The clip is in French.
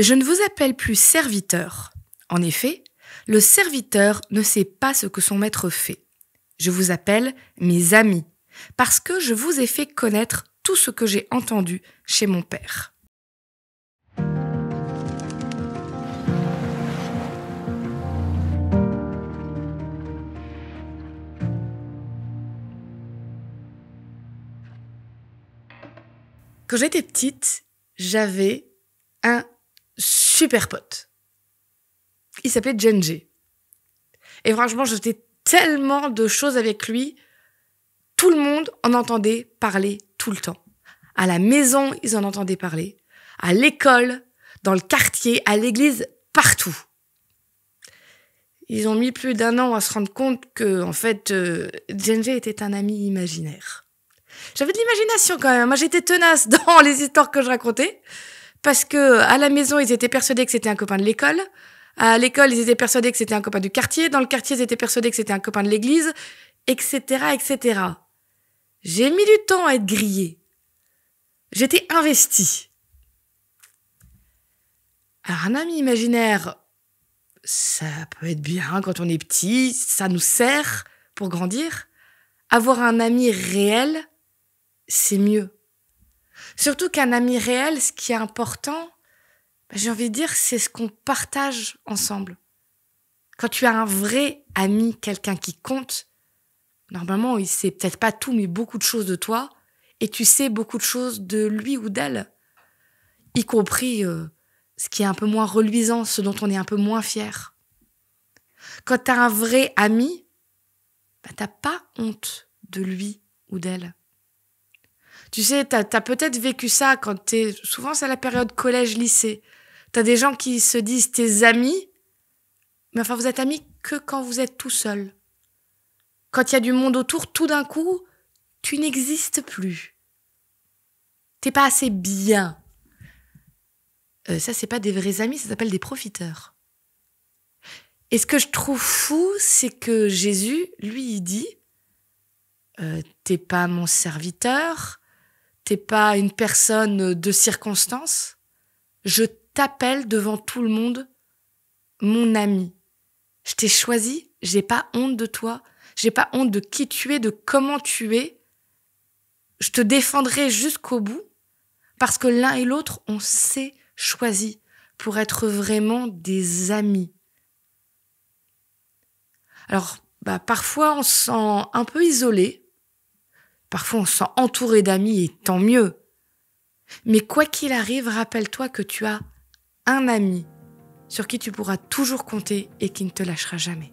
Je ne vous appelle plus serviteur. En effet, le serviteur ne sait pas ce que son maître fait. Je vous appelle mes amis, parce que je vous ai fait connaître tout ce que j'ai entendu chez mon père. Quand j'étais petite, j'avais un super pote. Il s'appelait Genji. Et franchement, je faisais tellement de choses avec lui. Tout le monde en entendait parler tout le temps. À la maison, ils en entendaient parler. À l'école, dans le quartier, à l'église, partout. Ils ont mis plus d'1 an à se rendre compte que, en fait, Genji était un ami imaginaire. J'avais de l'imagination quand même. Moi, j'étais tenace dans les histoires que je racontais. Parce que, à la maison, ils étaient persuadés que c'était un copain de l'école. À l'école, ils étaient persuadés que c'était un copain du quartier. Dans le quartier, ils étaient persuadés que c'était un copain de l'église, etc., etc. J'ai mis du temps à être grillée. J'étais investie. Alors, un ami imaginaire, ça peut être bien quand on est petit, ça nous sert pour grandir. Avoir un ami réel, c'est mieux. Surtout qu'un ami réel, ce qui est important, j'ai envie de dire, c'est ce qu'on partage ensemble. Quand tu as un vrai ami, quelqu'un qui compte, normalement, il sait peut-être pas tout, mais beaucoup de choses de toi, et tu sais beaucoup de choses de lui ou d'elle, y compris ce qui est un peu moins reluisant, ce dont on est un peu moins fier. Quand tu as un vrai ami, t'as pas honte de lui ou d'elle. Tu sais, t'as peut-être vécu ça quand souvent c'est la période collège-lycée. T'as des gens qui se disent tes amis, mais enfin vous êtes amis que quand vous êtes tout seul. Quand il y a du monde autour, tout d'un coup, tu n'existes plus. T'es pas assez bien. Ça, c'est pas des vrais amis, ça s'appelle des profiteurs. Et ce que je trouve fou, c'est que Jésus, lui, il dit t'es pas mon serviteur, t'es pas une personne de circonstance, je t'appelle devant tout le monde mon ami. Je t'ai choisi, j'ai pas honte de toi, j'ai pas honte de qui tu es, de comment tu es. Je te défendrai jusqu'au bout parce que l'un et l'autre, on s'est choisi pour être vraiment des amis. Alors, parfois on se sent un peu isolé, parfois on se sent entouré d'amis et tant mieux. Mais quoi qu'il arrive, rappelle-toi que tu as un ami sur qui tu pourras toujours compter et qui ne te lâchera jamais.